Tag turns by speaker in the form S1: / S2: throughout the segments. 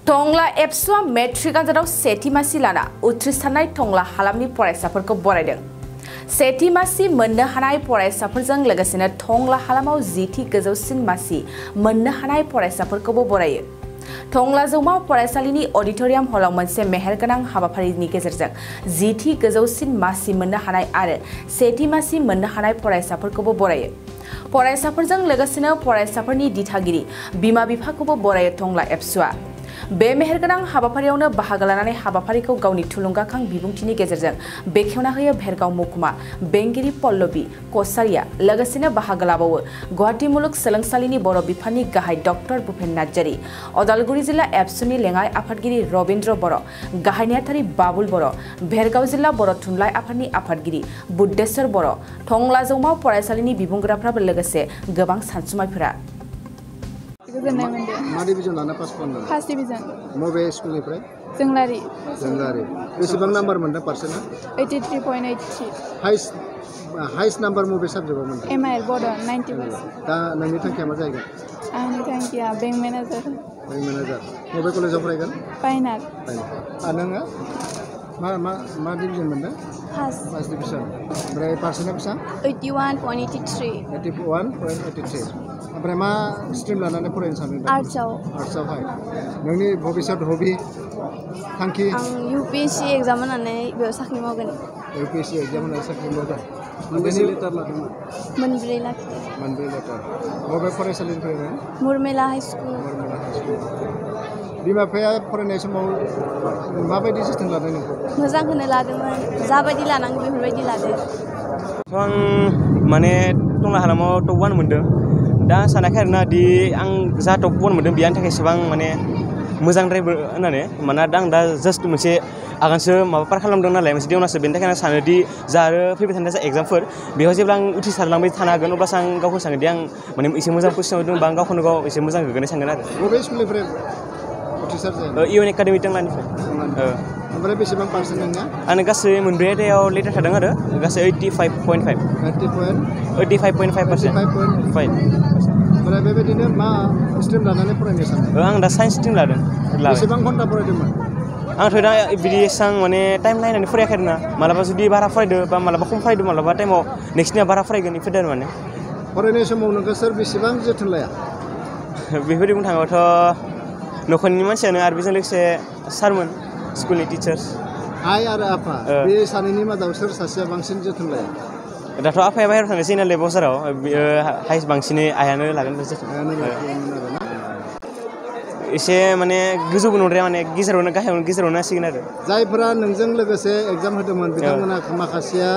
S1: टंला एबसुआ मेट्रिक आनजादाव सेथि मासि लाना उथ्रिसारनाय टंला हालामनि फरायसाफोरखौ बरायदों। सेथि मासि मोननो हानाय फरायसाफोरजों लोगोसेनो टंला हालामाव जिथि गोजौसिन मासि मोननो हानाय फरायसाफोरखौबो बरायो। टंला जौमा फरायसालिनि अडिटोरियाम हलाव मोनसे मेहेरगोनां हाबाफारिनि गेजेरजों जिथि गोजौसिन मासि मोननो हानाय आरो सेथि मासि मोननो हानाय फरायसाफोरखौबो बरायो। फरायसाफोरजों लोगोसेनो फरायसाफोरनि दिथागिरि बिमा-बिफाखौबो बरायो टंला एबसुआ। बे मेहेरगोनां हाबाफारियावनो बाहागो लानानै हाबाफारिखौ गावनि थुलुंगाखां बिबुंथिनि गेजेरजों बेखेवना होयो भेरगाव महकुमा बेंगिरि पल्लबी कसारिया। लोगोसेनो बाहागो लाबावो गुवाहाटी मुलुग सोलोंसालिनि बर' बिफाननि गाहाय डक्टर भुपेन नार्जारी, अदालगुरि जिल्ला एबसुनि लेङाइ आफादगिरि रबीन्द्र बर', गाहाय नेहाथारि बाबुल बर', भेरगाव जिल्ला बर' थुनलाइ आफादनि आफादगिरि बुद्धेश्वर बर', टंला जौमा फरायसालिनि बिबुंगोराफ्राबो लोगोसे गोबां सानसुमायफोरा।
S2: गोजोननाय मोनदों।
S3: मा डिभिजन लाना पास खालामदों?
S2: First division.
S3: मबे स्कुलनिफ्राय?
S2: जोंलारि।
S3: जोंलारि। बेसेबां नाम्बार मोनदों पार्सेन्टआ?
S2: 83.83।
S3: हाइस्ट नाम्बार मबे साबजेक्टआव मोनदों?
S2: MIL बड' 90%।
S3: दा नोंनि थांखिया मा जाहैगोन?
S2: आंनि थांखिया बेंक मेनेजार।
S3: Bank manager. मबे कलेजाव फरायगोन?
S2: फाइनाल।
S3: नोङो मा डिभिजन मोनदों? First division. ओमफ्राय पार्सेन्टआ बेसेबां?
S2: 81.83।
S3: 81.83। ओमफ्राय मा स्ट्रिम लानानै फरायनो सानदों?
S2: आर्ट्सआव।
S3: आर्ट्सआवहाय। नोंनि भबिष्यत हबि थांखि?
S2: आं UPSC एग्जाम होनानै बेयाव साख्रि मावगोन।
S3: UPSC एग्जाम होनानै साख्रि मावगोन। मोनबेसे लेटार लादोंमोन?
S2: मोनब्रै लाखिदों।
S3: मोनब्रै लेटार। बबे फरायसालिनिफ्राय?
S2: मुरमेला हाइ स्कुल।
S3: मुरमेला हाइ स्कुल। बिमा-बिफाया फरायनाय समाव माबायदि जोथोन लादों नोंखौ? मोजांखौनो
S2: लादोंमोन। जाबायदि लानांगौ बेफोरबायदि लादों।
S4: आं माने टंला हालामाव टप 1 मोनदों। दा सानाखै आरोना दि आं जा टप 1 मोनदों बेनि थाखाय एसेबां माने मोजांद्रायबो होननानै। मानोना आं दा जास्ट मोनसे आगानसो माबा पार खालामदों नालाय मोनसे देवनासो, बेनि थाखाय आं सानोदि जा आरो फैबाय थानाय जा एग्जामफोर बेयाव जेब्ला आं उथ्रिसारलांबाय थानो हागोन अब्लासो आं गावखौ सानोदि आं माने एसे मोजां पजिसनाव दं बा आं गावखौनो गाव एसे मोजां गोग्गानाय सानगोन आरो।
S3: बबे स्कुलनिफ्राय उथ्रिसार जायो?
S4: UN एकाडेमि टंलानिफ्राय।
S3: ओमफ्राय बेसेबां पार्सेन्ट नोंना?
S4: आंनो गासै मोनब्रै आयदायाव लेटार थादों आरो गासै 85.5%। 85.5%।
S3: ओमफ्राय बेबायदिनो मा स्ट्रिम लानानै फरायनो सानदों?
S4: आं दा साइन्स स्ट्रिम लादों।
S3: बेसेबां घन्टा फरायदोंमोन?
S4: आंथ' दा बिदि एसां माने टाइम नायनानै फरायाखै आरोना। मालाबा जुदि बारा फरायदो बा मालाबा खम फरायदो मालाबा टाइमाव नेक्स्टनिया बारा फरायगोन बेफोरदो आरो माने।
S3: फरायनाय समाव नोंखौ सोर बेसेबां जोथोन लाया?
S4: बेफोरबायदि बुंनो थाङोबाथ' न'खरनि मानसियानो आरो बेजों लोगोसे सारमोन स्कुलनि टिचार्स।
S3: आइ आरो आफा बे सानैनि मादाव सोर सासेया बांसिन जोथोन लाया?
S4: दाथ' आफाया बाहेरायाव थांनाय जायो नालाय बाजाराव, हाइस्ट बांसिनै आइयानो लागोन जोथोन। एसे माने गोजौबो नंद्राया माने गेजेरावनो गेजेरावनो जासिगोन आरो।
S3: जायफोरा नोंजों लोगोसे एग्जाम होदोंमोन बिथांमोना माखासेया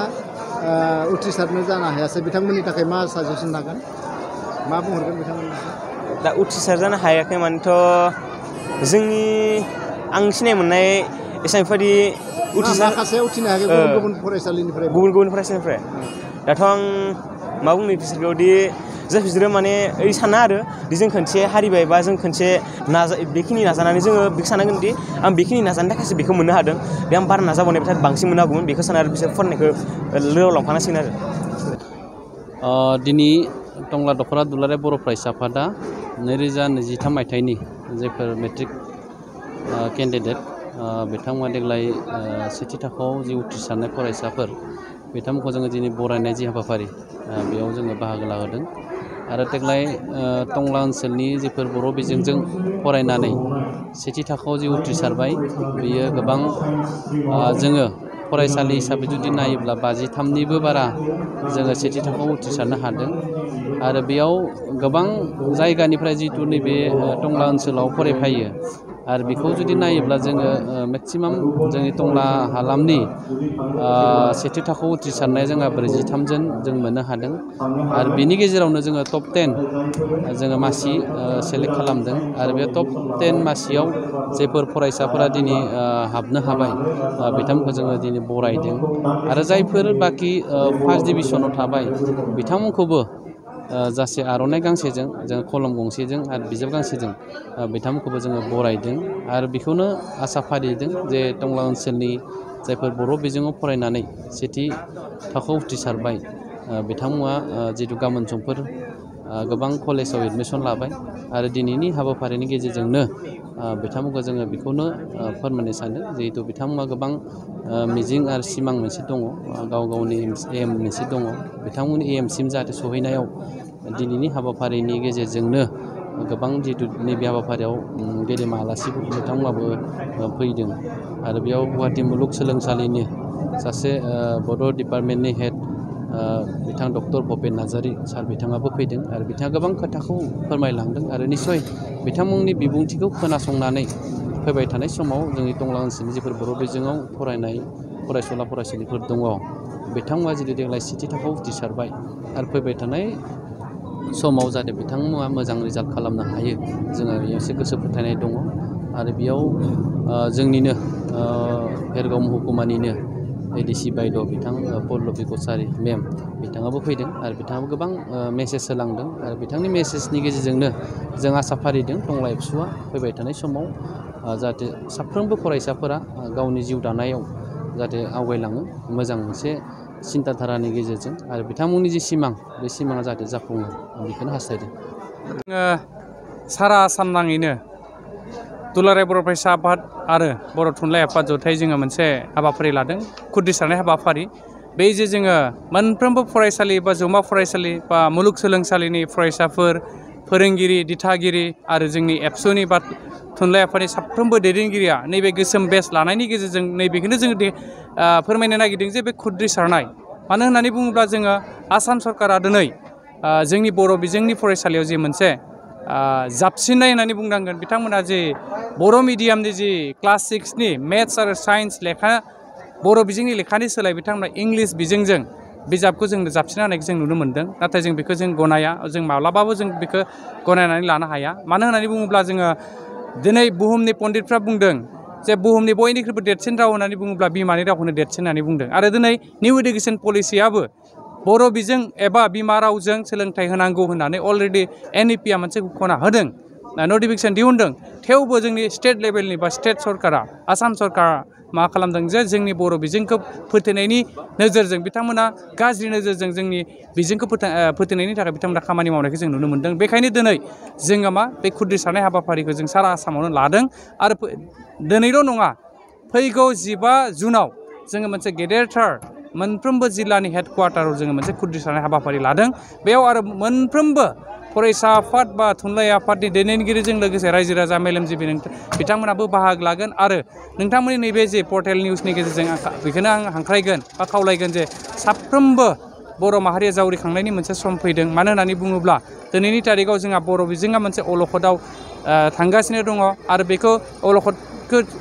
S3: उथ्रिसारनो जानो हायासै, बिथांमोननि थाखाय मा साजेसन लागोन? मा बुंहरगोन बिथांमोननि?
S4: दा उथ्रिसार जानो हायाखै मानेथ' जोंनि आं सिनाय मोननाय एसां बेफोरबायदि उथ्रिसार
S3: माखासेया उथ्रिनो हायाखै गुबुन फरायसालिनिफ्राय।
S4: गुबुन फरायसालिनिफ्राय। दाथ' आं मा बुंनो बिसोरखौ दि बिसोरो माने ओइ साना आरो दि जों खनसे हारिबाय बा जों खनसे बेखिनि नाजानानै जोङो बेखौ सानांगोन दि आं बेखिनि नाजानो थाखायसो बेखौ मोननो हादों, बे आं बारा नाजाबावनायबाथाय बांसिन मोननो हागौमोन बेखौ सानो आरो बिसोर फरायनायखौ लोगोआव लांफानांसिगोन आरो।
S5: दिनै टंला दख'रा दुलाराय बर' फरायसा आफादा 2023 मायथाइनि जायफोर मेट्रिक केन्डिडेट बिथांमोना देग्लाय सेथि थाखोआव जि उथ्रिसारनाय फरायसाफोर बिथांमोनखौ जोङो दिनै बरायनाय जि हाबाफारि बेयाव जोङो बाहागो लाहोदों। आरो देग्लाय टंला ओनसोलनि जिफोर बर' बिजोंजों फरायनानै सेथि थाखोआव जि उथ्रिसारबाय बेयो गोबां जोङो फरायसालि हिसाबै जुदि नायोब्ला 53निबो बारा जोङो सेथि थाखोआव उथ्रिसारनो हादों। आरो बेयाव गोबां जायगानिफ्राय जिथु नैबे टंला ओनसोलाव फरायफायो आरो बेखौ जुदि नायोब्ला जोङो मेक्सिमाम जोंनि टंला हालामनि सेथि थाखोआव उथ्रिसारनाय जोंहा 43 जन जों मोननो हादों। आरो बेनि गेजेरावनो जोङो टप 10 जोङो मासि सेलेक्ट खालामदों। आरो बे टप 10 मासियाव जायफोर फरायसाफोरा दिनै हाबनो हाबाय बिथांमोनखौ जोङो दिनै बरायदों। आरो जायफोर बाखि फार्स्ट डिभिसनाव थाबाय बिथांमोनखौबो जासे आर'नाइ गांसेजों जों कलम गंसेजों आरो बिजाब गांसेजों बिथांमोनखौबो जोङो बरायदों। आरो बेखौनो आसा फारिदों जे टंला ओनसोलनि जायफोर बर' बिजोङाव फरायनानै सेथि थाखोआव उथ्रिसारबाय बिथांमोना जिथु गाबोन समफोर गोबां कलेजाव एडमिसन लाबाय आरो दिनैनि हाबाफारिनि गेजेरजोंनो बिथांमोनखौ जोङो बेखौनो फोरमायनो सानदों जिहेतु बिथांमोना गोबां मिजिं आरो सिमां मोनसे दङ गाव गावनि एम मोनसे दङ बिथांमोननि एमसिम जाहाथे सहैनायाव दिनैनि हाबाफारिनि गेजेरजोंनो गोबां जिहेतु नैबे हाबाफारियाव गेदेमा आलासिफोर बिथांमोनाबो फैदों आरो बेयाव गुवाहाटि मुलुगसोलोंसालिनि सासे बड' डिपार्टमेन्टनि हेड बिथां डक्टर भुपेन नार्जारी सार बिथाङाबो फैदों आरो बिथाङा गोबां खोथाखौ फोरमायलांदों आरो निस्सय बिथांमोननि बिबुंथिखौ खोनासंनानै फैबाय थानाय समाव जोंनि टंला ओनसोलनि जिफोर बर' बिजोङाव फरायनाय फरायसुला फरायसुलिफोर दङ बिथांमोना जुदि देग्लाय 7थि थाखोआव उथ्रिसारबाय आरो फैबाय थानाय समाव जाहाथे बिथांमोना मोजां रिजाल्ट खालामनो हायो जोङो एसे गोसो फोथायनाय दङ आरो बेयाव जोंनिनो भेरगाव महकुमानिनो एडिसि बायद' बिथां पल्लबि कछारी मेम बिथाङाबो फैदों आरो बिथाङाबो गोबां मेसेज होलांदों आरो बिथांनि मेसेजनि गेजेरजोंनो जों आसा फारिदों टंला एबसुआ फैबाय थानाय समाव जाहाथे साफ्रोमबो फरायसाफोरा गावनि जिउ दानायाव जाहाथे आवगायलाङो मोजां मोनसे सिन्ताधारानि गेजेरजों आरो बिथांमोननि जि सिमां बे सिमाङा जाहाथे जाफुङो आं बेखौनो हास्थायदों
S6: सारा आसाम नाङैनो दुलाराय बर' फरायसा आफाद आरो बर' थुनलाइ आफाद जथाय जोङो मोनसे हाबाफारि लादों खुदिसारनाय हाबाफारि बे जे जोङो मोनफ्रोमबो फरायसालि बा जौमा फरायसालि बा मुलुगसोलोंसालिनि फरायसाफोर फोरोंगिरि दिथागिरि आरो जोंनि एबसुनि बा थुनलाइ आफादनि साफ्रोमबो दैदेनगिरिया नैबे गोसोम बेच लानायनि गेजेरजों नैबेखौनो जोङो फोरमायनो नागिरदों जे बे खुदिसारनाय मानो होननानै बुङोब्ला जोङो आसाम सरकारा दिनै जोंनि बर' बिजोंनि फरायसालियाव जे मोनसे जाबसिननाय होननानै बुंनांगोन बिथांमोना जे बर' मिडियामनि जि क्लास 6नि मेथ्स आरो साइन्स लेखा बर' बिजोंनि लेखानि सोलाय बिथांमोना इंलिस बिजोंजों बिजाबखौ जों जाबसिनना होनायखौ जों नुनो मोन्दों नाथाय जों बेखौ जों गनाया जों माब्लाबाबो जों बेखौ गनायनानै लानो हाया मानो होननानै बुङोब्ला जोङो दिनै बुहुमनि पण्डितफ्रा बुंदों जे बुहुमनि बयनिख्रुइबो देरसिन राव होननानै बुङोब्ला बिमानि रावखौनो देरसिन होननानै बुंदों आरो दिनै निउ इडुकेसन पलिसियाबो बर' बिजों एबा बिमा रावजों सोलोंथाइ होनांगौ होननानै अलरेडि NEP आ मोनसे घोषणा होदों नटिफिकेसन दिहुनदों थेवबो जोंनि स्टेट लेभेलनि बा स्टेट सरकारा आसाम सरकारा मा खालामदों जे जोंनि बर' बिजोंखौ फोथैनायनि नोजोरजों बिथांमोना गाज्रि नोजोरजों जोंनि बिजोंखौ फोथैनायनि थाखाय बिथांमोना खामानि मावनायखौ जों नुनो मोन्दों बेखायनो दिनै जोङो बे खुदिसारनाय हाबाफारिखौ जों सारा आसामावनो लादों आरो दिनैल' नङा फैगौ 15 जुनाव जोङो मोनसे गेदेरथार मोनफ्रोमबो जिल्लानि हेडक्वार्टाराव जोङो मोनसे खुदिसारनाय हाबाफारि लादों बेयाव आरो मोनफ्रोमबो फरायसा आफाद बा थुनलाइ आफादनि दैदेनगिरिजों लोगोसे रायजो राजा मेलेमजिबि बिथांमोनाबो बाहागो लागोन आरो नोंथांमोननि नैबे जे पर्टेल निउसनि गेजेरजों बेखौनो आं हांख्रायगोन बा खावलायगोन जे साफ्रोमबो बर' माहारिया जावरिखांनायनि मोनसे सम फैदों मानो होननानै बुङोब्ला दिनैनि तारिखाव जोंहा बर' बिजोङा मोनसे अलखदाव थांगासिनो दङ आरो बेखौ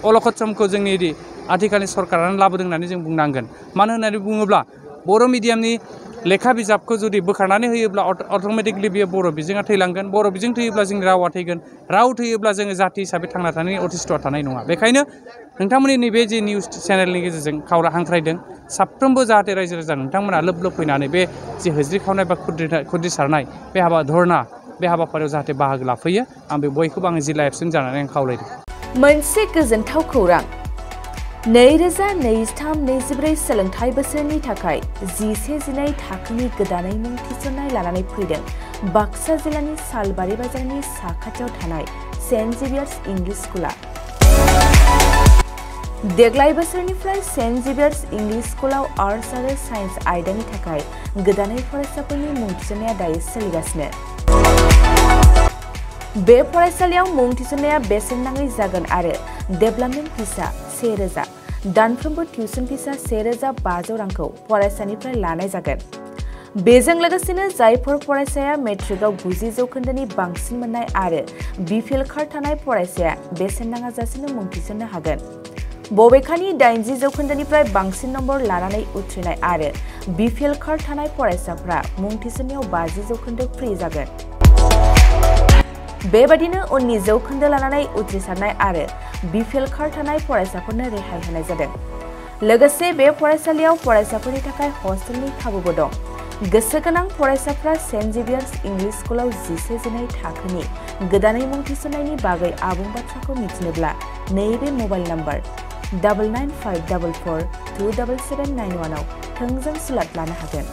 S6: अलखद समखौ जोंनि आथिखालनि सरकारानो लाबोदों होननानै जों बुंनांगोन मानो होननानै बुङोब्ला बर' मिडियामनि लेखा बिजाबखौ जुदि बोखारनानै होयोब्ला अट'मेटिकलि बेयो बर' बिजोङा थैलांगोन बर' बिजों थैयोब्ला जोंनि रावा थैगोन राव थैयोब्ला जोङो जाथि हिसाबै थांना थानायनि अस्तित्वआ थानाय नङा बेखायनो नोंथांमोननि नैबे जे निउस चेनेलनि गेजेरजों हांख्रायदों साफ्रोमबो जाहाथे रायजो राजा नोंथांमोना लोब लोब फैनानै बे जे होज्रि खावनाय बा खुदिसारनाय बे धरना बे हाबाफारियाव जाहाथे बाहागो लाफैयो आं बे बयखौबो आङो जिल्ला एबसुनि जानानै आं खावलायदों
S1: मोनसे गोजोनथाव खौरां 2023-24 सोलोंथाइ बोसोरनि थाखाय 11-12 थाखोनि गोदानै मुं थिसननाय लानानै फैदों बाक्सा जिल्लानि सालबारि बाजारनि साखाथियाव थानाय सेन्ट जेभियार्स इंलिश स्कुला देग्लाय बोसोरनिफ्राय सेन्ट जेभियार्स इंलिश स्कुलाव आर्ट्स आरो साइन्स आयदानि थाखाय गोदानै फरायसाफोरनि मुं थिसननाया दायो सोलिगासिनो बे फरायसालियाव मुं थिसननाया बेसेन नाङै जागोन आरो डेभेलपमेन्ट फिसा 1000 दानफ्रोमबो टिउसन फिसा 1500 रांखौ फरायसानिफ्राय लानाय जागोन बेजों लोगोसेनो जायफोर फरायसाया मेट्रिकआव 90 जौखोन्दोनि बांसिन मोननाय आरो बिपिएल कार्ड थानाय फरायसाया बेसेन नाङाजासेनो मुं थिसननो हागोन बबेखानि 80 जौखोन्दोनिफ्राय बांसिन नम्बर लानानै उथ्रिनाय आरो बिपिएल कार्ड थानाय फरायसाफ्रा मुं थिसननायाव 50 जौखोन्दो फ्रि जागोन बेबादिनो 19 जौखोन्दो लानानै उथ्रिसारनाय आरो बिपिएल कार्ड थानाय फरायसाफोरनो रेहाय होनाय जादों लोगोसे बे फरायसालियाव फरायसाफोरनि थाखाय हस्टेलनि खाबुबो दं गोसो गोनां फरायसाफ्रा सेन्ट जेभियार्स इंलिश स्कुलाव 11-12 थाखोनि गोदानै मुं थिसननायनि बागै आबुं बाथ्राखौ मिथिनोब्ला नैबे मबाइल नम्बर 9954427791 आव थोंजों सुलाद लानो हागोन